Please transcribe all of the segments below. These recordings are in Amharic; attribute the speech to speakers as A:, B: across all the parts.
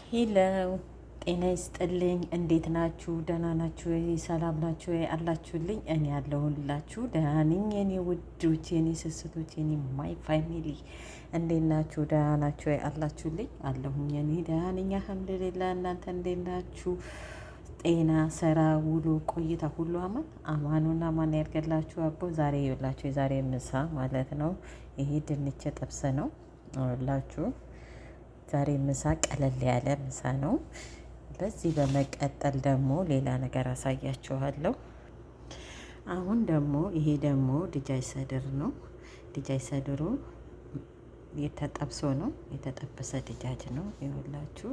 A: ሄሎ ጤና ይስጥልኝ። እንዴት ናችሁ? ደህና ናችሁ ወይ? ሰላም ናችሁ ወይ? አላችሁልኝ? እኔ ያለሁላችሁ ደህና ነኝ። የኔ ውዶች፣ የኔ ስስቶች፣ የኔ ማይ ፋሚሊ እንዴት ናችሁ? ደህና ናችሁ ወይ? አላችሁልኝ? አለሁኝ እኔ ደህና ነኝ አልሐምዱሊላህ። እናንተ እንዴት ናችሁ? ጤና፣ ስራ፣ ውሎ፣ ቆይታ ሁሉ አማኑና ማን ያርገላችሁ። አቦ ዛሬ ይውላችሁ የዛሬ ምሳ ማለት ነው። ይሄ ድንች ጥብስ ነው ላችሁ ዛሬ ምሳ ቀለል ያለ ምሳ ነው። በዚህ በመቀጠል ደግሞ ሌላ ነገር አሳያችኋለሁ። አሁን ደግሞ ይሄ ደግሞ ድጃጅ ሰድር ነው። ድጃጅ ሰድሩ የተጠብሶ ነው፣ የተጠበሰ ድጃጅ ነው። ይኸውላችሁ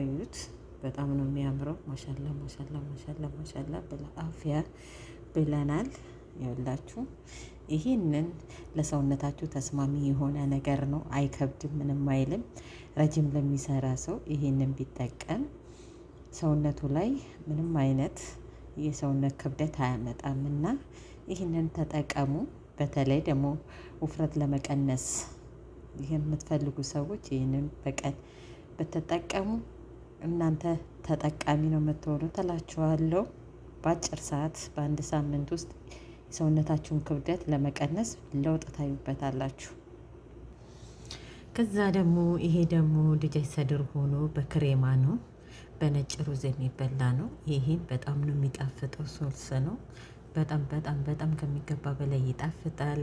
A: እዩት፣ በጣም ነው የሚያምረው። ማሻላ ማሻላ ማሻላ ማሻላ ብላ አፍያ ብለናል። ይኸውላችሁ ይህንን ለሰውነታችሁ ተስማሚ የሆነ ነገር ነው። አይከብድም፣ ምንም አይልም። ረጅም ለሚሰራ ሰው ይህንን ቢጠቀም ሰውነቱ ላይ ምንም አይነት የሰውነት ክብደት አያመጣም እና ይህንን ተጠቀሙ። በተለይ ደግሞ ውፍረት ለመቀነስ የምትፈልጉ ሰዎች ይህንን በቀን ብትጠቀሙ እናንተ ተጠቃሚ ነው የምትሆኑት እላችኋለሁ። በአጭር ሰዓት በአንድ ሳምንት ውስጥ የሰውነታችሁን ክብደት ለመቀነስ ለውጥ ታዩበታላችሁ። ከዛ ደግሞ ይሄ ደግሞ ድጃጅ ሰድር ሆኖ በክሬማ ነው፣ በነጭ ሩዝ የሚበላ ነው። ይሄን በጣም ነው የሚጣፍጠው። ሶልስ ነው። በጣም በጣም በጣም ከሚገባ በላይ ይጣፍጣል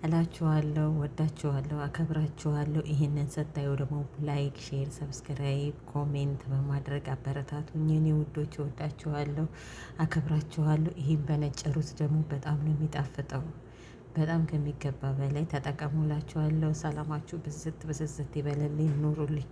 A: እላችኋለሁ። ወዳችኋለሁ፣ አከብራችኋለሁ። ይሄንን ስታዩ ደግሞ ላይክ፣ ሼር፣ ሰብስክራይብ፣ ኮሜንት በማድረግ አበረታቱኝ የኔ ውዶች። ወዳችኋለሁ፣ አከብራችኋለሁ። ይሄን በነጭ ሩዝ ደግሞ በጣም ነው የሚጣፍጠው። በጣም ከሚገባ በላይ ተጠቀሙላችኋለሁ። ሰላማችሁ ብዝት ብዝዝት ይበለልኝ። ኑሩልኝ።